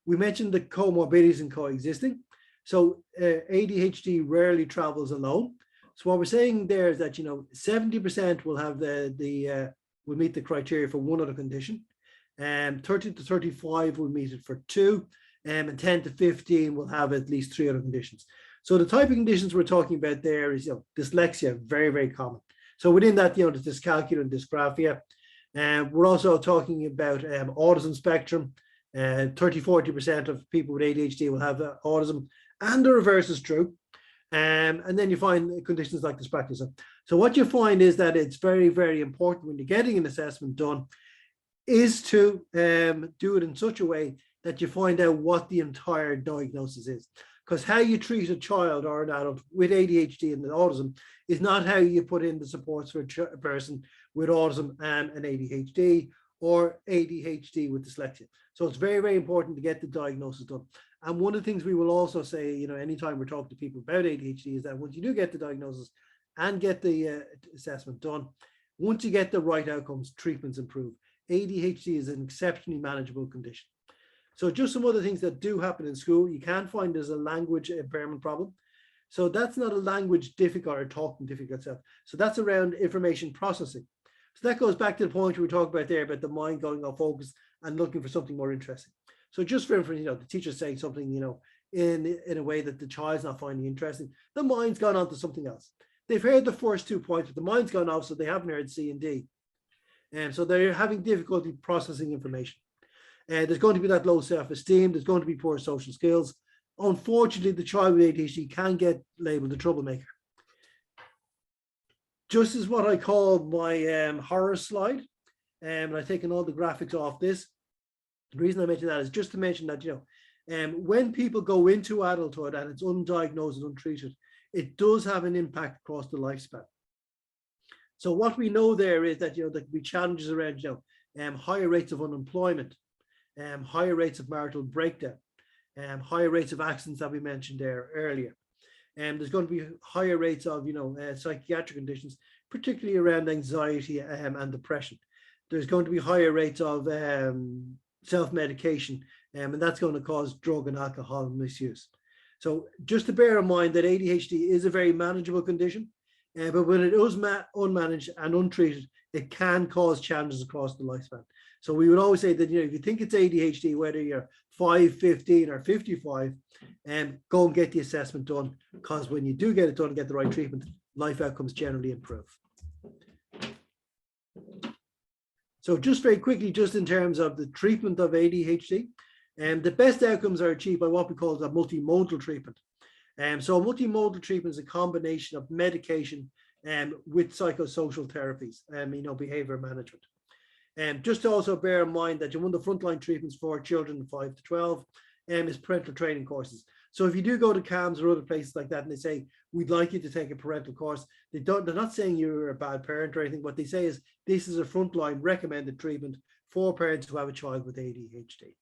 We mentioned the comorbidities and coexisting. So ADHD rarely travels alone. So what we're saying there is that 70% will have will meet the criteria for one other condition, and 30 to 35 will meet it for two, and 10 to 15 will have at least 3 other conditions. So the type of conditions we're talking about there is dyslexia, very, very common. So within that, the dyscalculia and dysgraphia. We're also talking about autism spectrum. 30-40% of people with ADHD will have autism, and the reverse is true. And then you find conditions like dyspraxia. So what you find is that it's very, very important when you're getting an assessment done is to do it in such a way that you find out what the entire diagnosis is. Because how you treat a child or an adult with ADHD and autism is not how you put in the supports for a person with autism and an ADHD, or ADHD with dyslexia. So it's very, very important to get the diagnosis done. And one of the things we will also say, anytime we're talking to people about ADHD, is that once you do get the diagnosis and get the assessment done, once you get the right outcomes, treatments improve. ADHD is an exceptionally manageable condition. So just some other things that do happen in school, you can find there's a language impairment problem. So that's not a language difficult or talking difficult stuff. So that's around information processing. So that goes back to the point we talked about there about the mind going off focus and looking for something more interesting. So just for instance, the teacher's saying something, in a way that the child's not finding interesting, the mind's gone on to something else. They've heard the first 2 points, but the mind's gone off, so they haven't heard C and D. And so they're having difficulty processing information. There's going to be that low self-esteem. There's going to be poor social skills. Unfortunately, the child with ADHD can get labeled a troublemaker. Just as what I call my horror slide, and I've taken all the graphics off this. The reason I mention that is just to mention that, when people go into adulthood and it's undiagnosed and untreated, it does have an impact across the lifespan. So what we know there is that, there can be challenges around, higher rates of unemployment, higher rates of marital breakdown, higher rates of accidents that we mentioned there earlier. And there's going to be higher rates of, psychiatric conditions, particularly around anxiety and depression. There's going to be higher rates of self-medication, and that's going to cause drug and alcohol misuse. So just to bear in mind that ADHD is a very manageable condition. But when it is unmanaged and untreated, it can cause challenges across the lifespan. So we would always say that, if you think it's ADHD, whether you're 5, 15 or 55, go and get the assessment done, because when you do get it done and get the right treatment, life outcomes generally improve. So just very quickly, just in terms of the treatment of ADHD, the best outcomes are achieved by what we call the multimodal treatment. So multimodal treatment is a combination of medication with psychosocial therapies, behavior management. Just to also bear in mind that one of the frontline treatments for children 5 to 12 is parental training courses. So if you do go to CAMS or other places like that and they say, we'd like you to take a parental course, they're not saying you're a bad parent or anything. What they say is this is a frontline recommended treatment for parents who have a child with ADHD.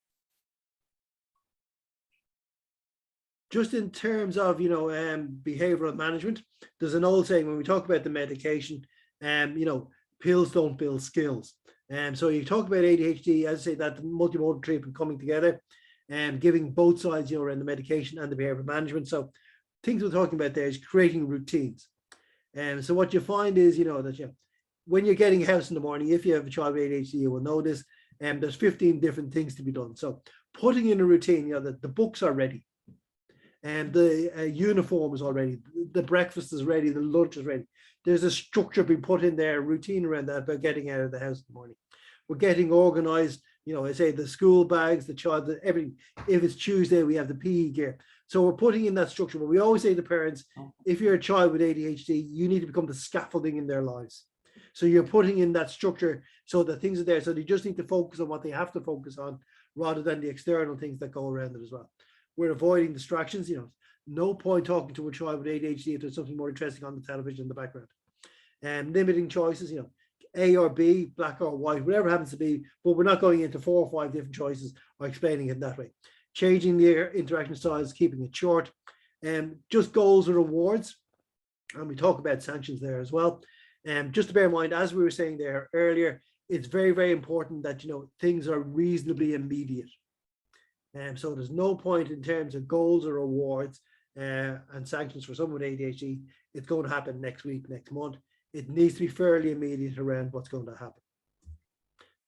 Just in terms of, behavioral management, there's an old saying when we talk about the medication, pills don't build skills. So you talk about ADHD, as I say, that multimodal treatment coming together and giving both sides, around the medication and the behavior management. So things we're talking about there is creating routines. So what you find is, that when you're getting a house in the morning, if you have a child with ADHD, you will know this, there's 15 different things to be done. So putting in a routine, that the books are ready, and the uniform is already, the breakfast is ready, the lunch is ready. There's a structure being put in there, a routine around that about getting out of the house in the morning. We're getting organized, I say the school bags, the child, everything. If it's Tuesday, we have the PE gear. So we're putting in that structure. But we always say to parents, if you're a child with ADHD, you need to become the scaffolding in their lives. So you're putting in that structure so that things are there. So they just need to focus on what they have to focus on rather than the external things that go around it as well. We're avoiding distractions, no point talking to a child with ADHD if there's something more interesting on the television in the background. And limiting choices, A or B, black or white, whatever happens to be, but we're not going into 4 or 5 different choices or explaining it that way. Changing the interaction styles, keeping it short, and just goals or rewards. And we talk about sanctions there as well. Just to bear in mind, as we were saying there earlier, it's very, very important that, things are reasonably immediate. So there's no point in terms of goals or rewards and sanctions for someone with ADHD. It's going to happen next week, next month. It needs to be fairly immediate around what's going to happen.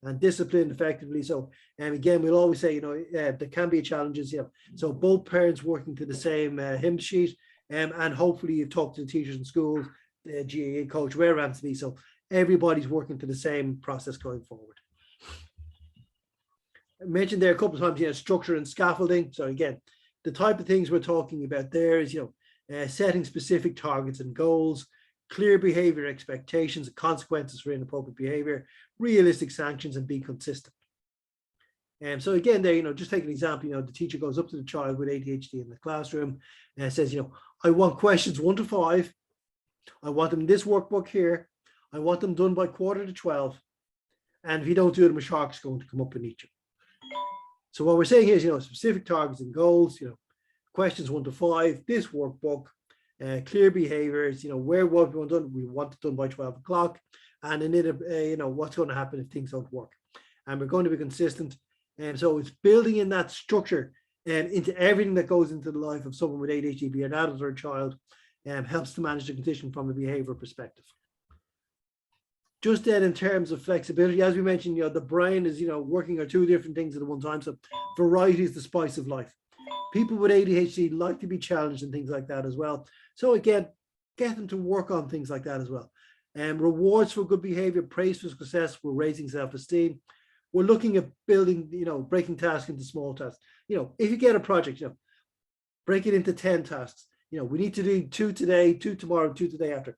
And discipline effectively. So, again, we'll always say, there can be challenges. So both parents working to the same hymn sheet, and hopefully you've talked to the teachers in schools, the GAA coach, wherever it happens to be. So everybody's working to the same process going forward. I mentioned there a couple of times, structure and scaffolding. So again, the type of things we're talking about there is, setting specific targets and goals, clear behavior expectations and consequences for inappropriate behavior, realistic sanctions, and be consistent. And so again, there, just take an example, the teacher goes up to the child with ADHD in the classroom and says, I want questions 1 to 5. I want them in this workbook here. I want them done by 11:45. And if you don't do them, a shark's going to come up and eat you. So what we're saying here is, specific targets and goals, questions 1 to 5, this workbook, clear behaviors, what we want done, we want it done by 12 o'clock, and in it, what's going to happen if things don't work. And we're going to be consistent. And so it's building in that structure into everything that goes into the life of someone with ADHD, be it an adult or a child, helps to manage the condition from a behavior perspective. Just then, in terms of flexibility, as we mentioned, the brain is, working on 2 different things at one time. So variety is the spice of life. People with ADHD like to be challenged and things like that as well. So again, get them to work on things like that as well. And rewards for good behavior, praise for success, we're raising self-esteem. We're looking at building, breaking tasks into small tasks. If you get a project, break it into 10 tasks. We need to do 2 today, 2 tomorrow, 2 the day after.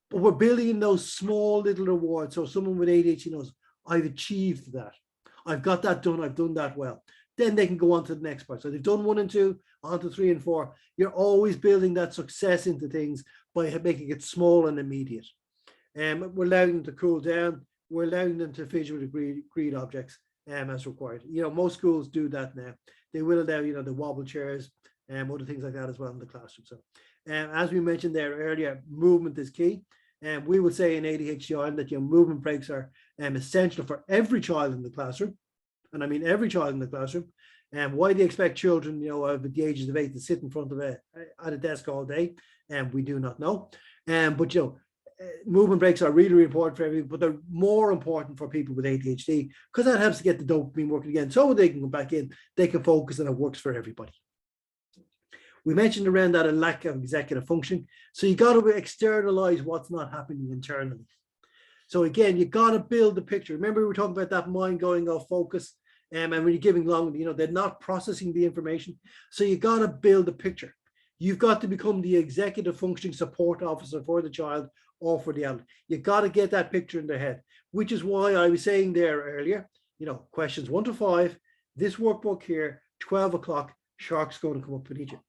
But we're building in those small little rewards. So someone with ADHD knows, I've achieved that. I've got that done. I've done that well. Then they can go on to the next part. So they've done 1 and 2, on to 3 and 4. You're always building that success into things by making it small and immediate. We're allowing them to cool down. We're allowing them to visually read objects as required. Most schools do that now. They will allow, the wobble chairs and other things like that as well in the classroom. So as we mentioned there earlier, movement is key. And we would say in ADHD Ireland that movement breaks are essential for every child in the classroom. And I mean every child in the classroom. And why do you expect children, of the ages of 8 to sit in front of at a desk all day? And we do not know. But movement breaks are really, really important for everyone, but they're more important for people with ADHD because that helps to get the dopamine working again. So when they can come back in, they can focus and it works for everybody. We mentioned around that a lack of executive function. So you got to externalize what's not happening internally. So again, you got to build the picture. Remember, we were talking about that mind going off focus, and when you're giving long, they're not processing the information. So you got to build a picture. You've got to become the executive functioning support officer for the child or for the adult. You got to get that picture in their head, which is why I was saying there earlier, questions 1 to 5, this workbook here, 12 o'clock, Shark's going to come up and eat you.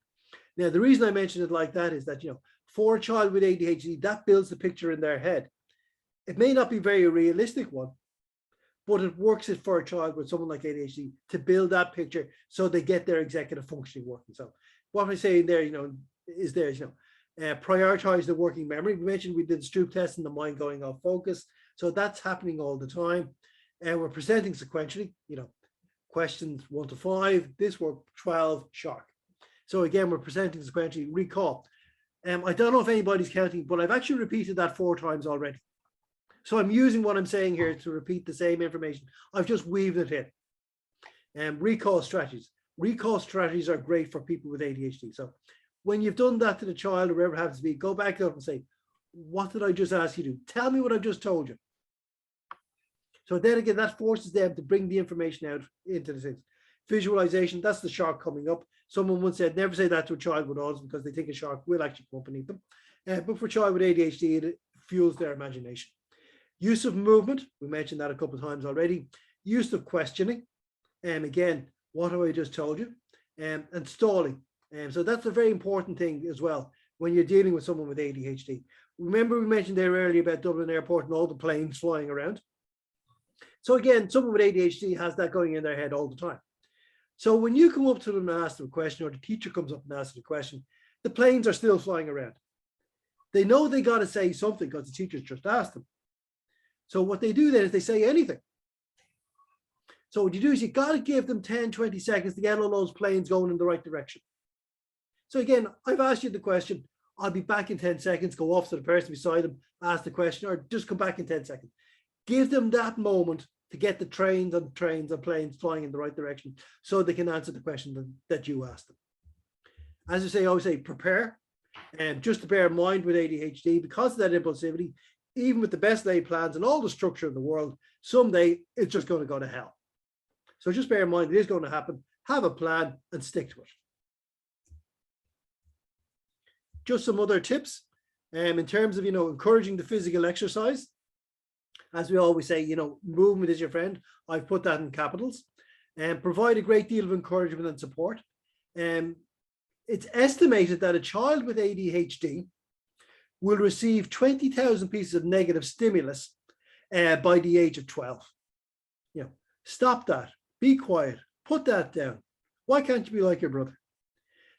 Now, the reason I mention it like that is that, for a child with ADHD, that builds the picture in their head. It may not be a very realistic one, but it works it for a child with someone like ADHD to build that picture so they get their executive functioning working. So what I'm saying there, is there, prioritize the working memory. We mentioned we did the Stroop test and the mind going off focus. So that's happening all the time. And we're presenting sequentially, questions 1 to 5, this work 12, Shark. So again, we're presenting sequentially, recall. I don't know if anybody's counting, but I've actually repeated that 4 times already. So I'm using what I'm saying here to repeat the same information. I've just weaved it in. Recall strategies. Recall strategies are great for people with ADHD. So when you've done that to the child or wherever it happens to be, go back up and say, what did I just ask you to do? Tell me what I just told you. So then again, that forces them to bring the information out into the things. Visualization, that's the shark coming up. Someone once said, never say that to a child with autism because they think a shark will actually come up and eat them. But for a child with ADHD, it fuels their imagination. Use of movement, we mentioned that a couple of times already. Use of questioning, again, what have I just told you? And stalling. So that's a very important thing as well when you're dealing with someone with ADHD. Remember we mentioned there earlier about Dublin Airport and all the planes flying around. So again, someone with ADHD has that going in their head all the time. So when you come up to them and ask them a question, or the teacher comes up and asks them a question, the planes are still flying around. They know they got to say something because the teacher's just asked them. So what they do then is they say anything. So what you do is you got to give them 10, 20 seconds to get all those planes going in the right direction. So again, I've asked you the question. I'll be back in 10 seconds. Go off to the person beside them, ask the question, or just come back in 10 seconds. Give them that moment to get the trains and planes flying in the right direction so they can answer the question that you asked them. As I say, I always say prepare. And just to bear in mind with ADHD, because of that impulsivity, even with the best laid plans and all the structure of the world, someday it's just going to go to hell. So just bear in mind, it is going to happen. Have a plan and stick to it. Just some other tips in terms of, encouraging the physical exercise. As we always say, movement is your friend. I've put that in capitals. And provide a great deal of encouragement and support. It's estimated that a child with ADHD will receive 20,000 pieces of negative stimulus by the age of 12. Stop that. Be quiet. Put that down. Why can't you be like your brother?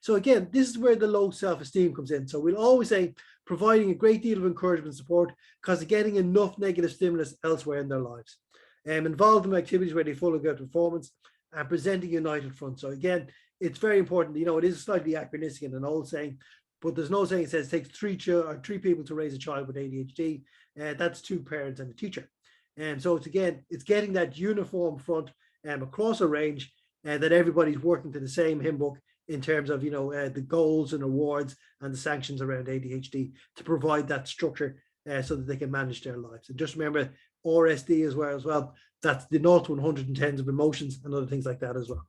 So again, this is where the low self-esteem comes in. So we'll always say providing a great deal of encouragement and support because of getting enough negative stimulus elsewhere in their lives. Involve them in activities where they follow good performance and presenting a united front. So again, it's very important. It is slightly anachronistic in an old saying, but there's no saying it says it takes three people to raise a child with ADHD. That's 2 parents and a teacher. And so it's getting that uniform front across a range that everybody's working to the same hymn book in terms of, the goals and awards and the sanctions around ADHD to provide that structure so that they can manage their lives. And just remember RSD as well. That's the 0 to 110s of emotions and other things like that as well.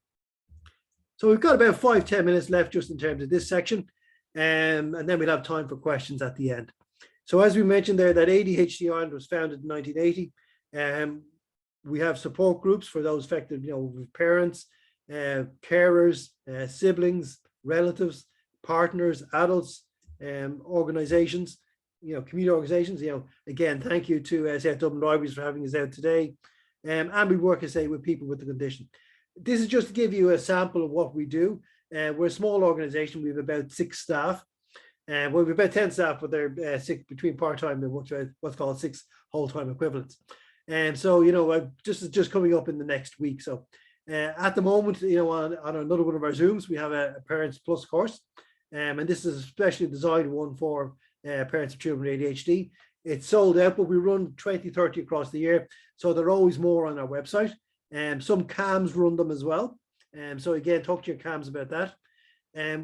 So we've got about 5-10 minutes left just in terms of this section. And then we'll have time for questions at the end. So as we mentioned there, that ADHD Ireland was founded in 1980. We have support groups for those affected, with parents, carers, siblings, relatives, partners, adults, organizations, community organizations. Again, thank you to SF Dublin Libraries for having us out today. And we work, as I say, with people with the condition. This is just to give you a sample of what we do. We're a small organization. We have about 6 staff. Well, we have about 10 staff, but they're 6 between part-time and what's called 6 whole-time equivalents. And so, just coming up in the next week. So at the moment, on another one of our Zooms, we have a Parents Plus course. And this is especially designed one for parents of children with ADHD. It's sold out, but we run 20, 30 across the year. So there are always more on our website. Some CAMs run them as well. So again, talk to your CAMs about that.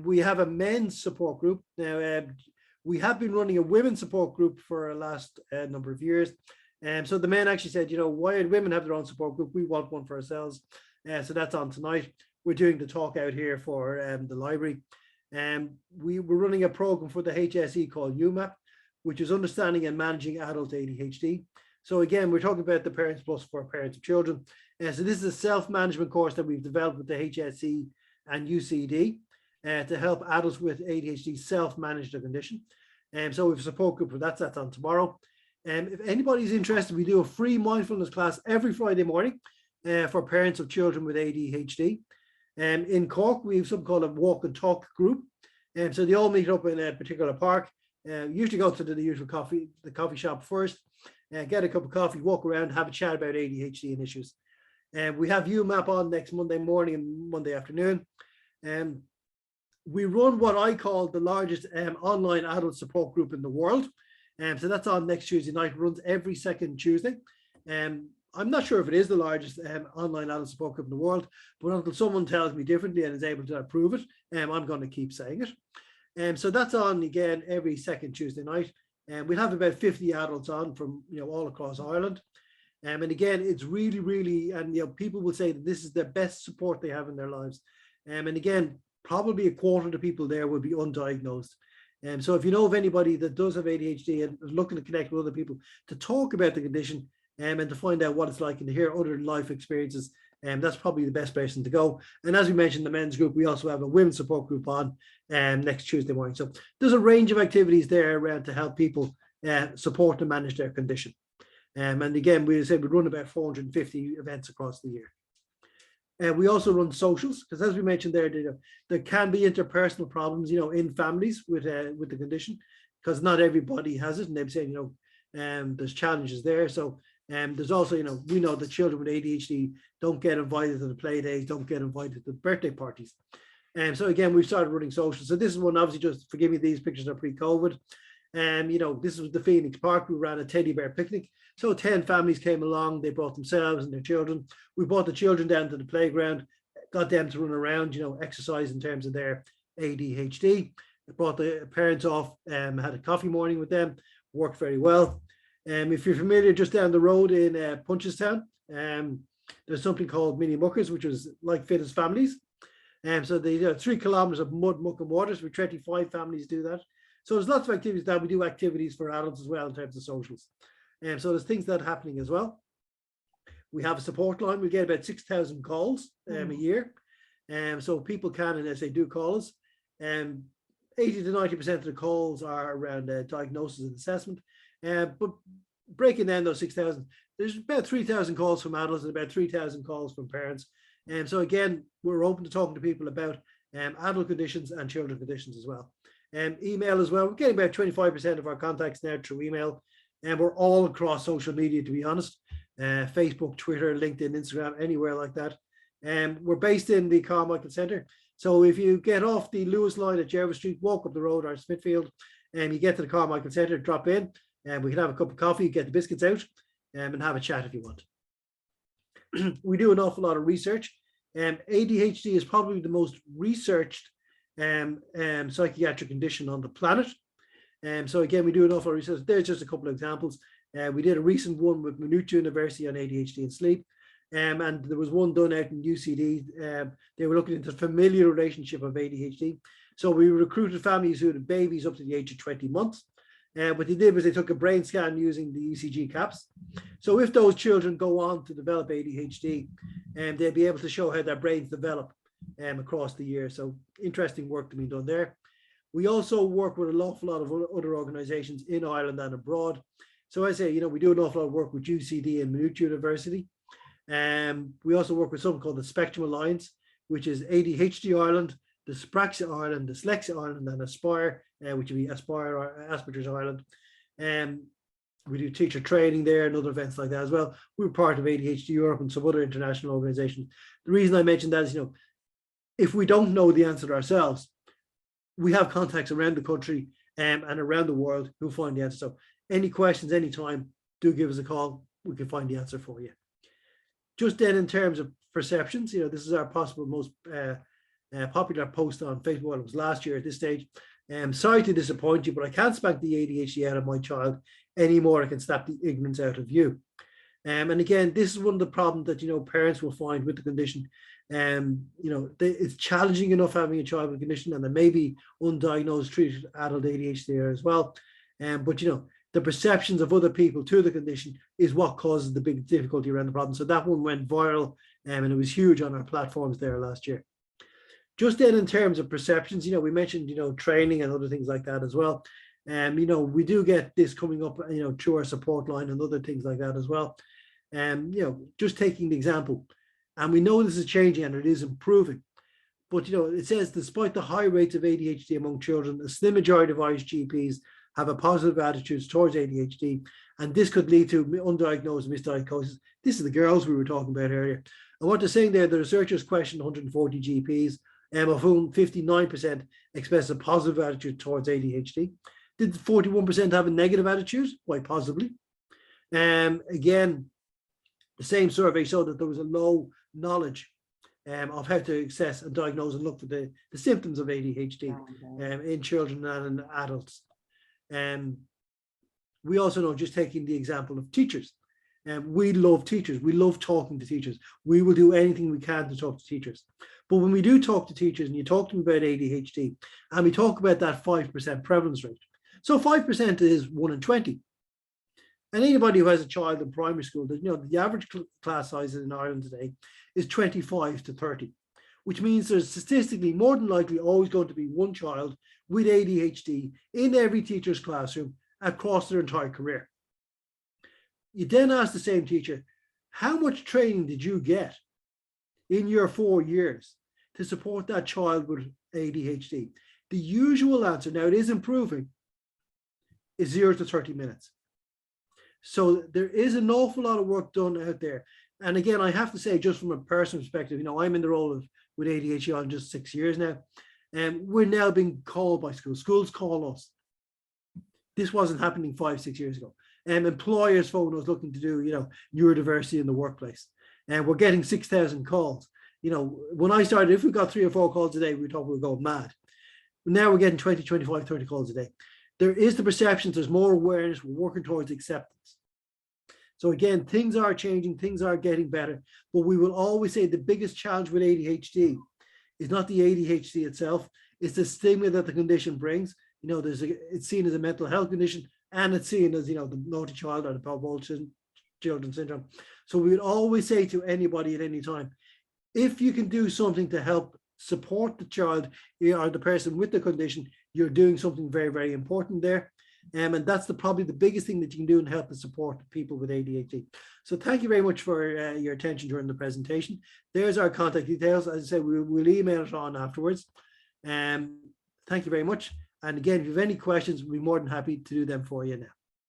We have a men's support group. Now, we have been running a women's support group for the last number of years. So the men actually said, why do women have their own support group? We want one for ourselves. So that's on tonight. We're doing the talk out here for the library. We're running a program for the HSE called UMAP, which is Understanding and Managing Adult ADHD. So again, we're talking about the Parents Plus for parents of children. So this is a self-management course that we've developed with the HSE and UCD to help adults with ADHD self-manage their condition. So we have a support group for that. That's on tomorrow. If anybody's interested, we do a free mindfulness class every Friday morning for parents of children with ADHD. In Cork, we have something called a walk and talk group. So they all meet up in a particular park. Usually go to the usual coffee shop first, get a cup of coffee, walk around, have a chat about ADHD and issues. We have UMAP on next Monday morning and Monday afternoon. We run what I call the largest online adult support group in the world. So that's on next Tuesday night. It runs every second Tuesday. I'm not sure if it is the largest online adult support group in the world, but until someone tells me differently and is able to prove it, I'm going to keep saying it. So that's on again every second Tuesday night. And we'll have about 50 adults on from all across Ireland. And again, it's really, and people will say that this is the best support they have in their lives. And again, probably a quarter of the people there will be undiagnosed. So if you know of anybody that does have ADHD and is looking to connect with other people to talk about the condition and to find out what it's like and to hear other life experiences, that's probably the best person to go. And as we mentioned, the men's group, we also have a women's support group on next Tuesday morning. So there's a range of activities there around to help people support and manage their condition. And again, we said we run about 450 events across the year. We also run socials because, as we mentioned there can be interpersonal problems, in families with the condition, because not everybody has it, and they're saying, there's challenges there. So there's also, we know that children with ADHD don't get invited to the play days, don't get invited to the birthday parties. And so again, we've started running socials. So this is one, obviously, just forgive me, these pictures are pre-COVID. This was the Phoenix Park. We ran a teddy bear picnic. So 10 families came along. They brought themselves and their children. We brought the children down to the playground, got them to run around, exercise in terms of their ADHD. Brought the parents off, had a coffee morning with them, worked very well. If you're familiar, just down the road in Punchestown, there's something called Mini Muckers, which was like Fit as Families. So they 3 kilometers of mud, muck and waters. We 25 families do that. So there's lots of activities that we do activities for adults as well in terms of socials. So there's things that are happening as well. We have a support line. We get about 6,000 calls a year. So people can, and as they do call us, 80 to 90% of the calls are around diagnosis and assessment. But breaking down those 6,000, there's about 3,000 calls from adults and about 3,000 calls from parents. So again, we're open to talking to people about adult conditions and children conditions as well. Email as well. We're getting about 25% of our contacts now through email, and we're all across social media, to be honest. Facebook, Twitter, LinkedIn, Instagram, anywhere like that. We're based in the Carmichael Centre. So if you get off the Lewis line at Jervis Street, walk up the road or Smithfield, and you get to the Carmichael Centre, drop in, and we can have a cup of coffee, get the biscuits out, and have a chat if you want. We do an awful lot of research. ADHD is probably the most researched psychiatric condition on the planet. So again, we do an awful lot of research. There's just a couple of examples. We did a recent one with Maynooth University on ADHD and sleep. And there was one done out in UCD. They were looking into the familial relationship of ADHD. So we recruited families who had babies up to the age of 20 months. What they did was they took a brain scan using the ECG caps. So if those children go on to develop ADHD, they'll be able to show how their brains develop across the year. So interesting work to be done there. We also work with an awful lot of other organizations in Ireland and abroad. So I say, we do an awful lot of work with UCD and Maynooth University. We also work with something called the Spectrum Alliance, which is ADHD Ireland, Dyspraxia Ireland, Dyslexia Ireland, and Aspire, which would be Aspire or Asperger's Ireland. We do teacher training there and other events like that as well. We're part of ADHD Europe and some other international organizations. The reason I mentioned that is, if we don't know the answer ourselves, we have contacts around the country and around the world who find the answer. So Any questions, anytime, do give us a call. We can find the answer for you. Just then, in terms of perceptions, this is our possible most popular post on Facebook. Well, it was last year at this stage. Sorry to disappoint you, but I can't spank the ADHD out of my child anymore. I can snap the ignorance out of you. And again, this is one of the problems that parents will find with the condition. It's challenging enough having a child with a condition, and there may be undiagnosed treated adult ADHD there as well. But the perceptions of other people to the condition is what causes the big difficulty around the problem. So that one went viral, and it was huge on our platforms there last year. Just then, in terms of perceptions, we mentioned training and other things like that as well. We do get this coming up, through our support line and other things like that as well. Just taking the example, and we know this is changing and it is improving. But it says, despite the high rates of ADHD among children, a slim majority of Irish GPs have a positive attitude towards ADHD, and this could lead to undiagnosed misdiagnosis. This is the girls we were talking about earlier. And what they're saying there, the researchers questioned 140 GPs, of whom 59% expressed a positive attitude towards ADHD. Did 41% have a negative attitude? Quite possibly. Again, the same survey showed that there was a low knowledge of how to assess and diagnose and look for the symptoms of ADHD in children and in adults. We also know, just taking the example of teachers, we love teachers. We love talking to teachers. We will do anything we can to talk to teachers. But when we do talk to teachers and you talk to them about ADHD, and we talk about that 5% prevalence rate. So 5% is 1 in 20. And anybody who has a child in primary school, the average class size in Ireland today is 25 to 30, which means there's statistically more than likely always going to be one child with ADHD in every teacher's classroom across their entire career. You then ask the same teacher, how much training did you get in your 4 years to support that child with ADHD? The usual answer, now it is improving, is 0 to 30 minutes. So there is an awful lot of work done out there. And again, I have to say, just from a personal perspective, I'm in the role of with ADHD on just 6 years now. And we're now being called by schools. Schools call us. This wasn't happening 5-6 years ago. Employers phone us looking to do, neurodiversity in the workplace. And we're getting 6,000 calls. When I started, if we got 3 or 4 calls a day, we thought we were going mad. Now we're getting 20, 25, 30 calls a day. There is the perception, there's more awareness, we're working towards acceptance. So again, things are changing, things are getting better, but we will always say the biggest challenge with ADHD is not the ADHD itself, it's the stigma that the condition brings. It's seen as a mental health condition, and it's seen as, the naughty child or the Pavlov children syndrome. So we would always say to anybody at any time, if you can do something to help support the child or the person with the condition, you're doing something very, very important there. And that's probably the biggest thing that you can do and help and support people with ADHD. So thank you very much for your attention during the presentation. There's our contact details. As I said, we'll email it on afterwards. Thank you very much. And again, if you have any questions, we'll be more than happy to do them for you now.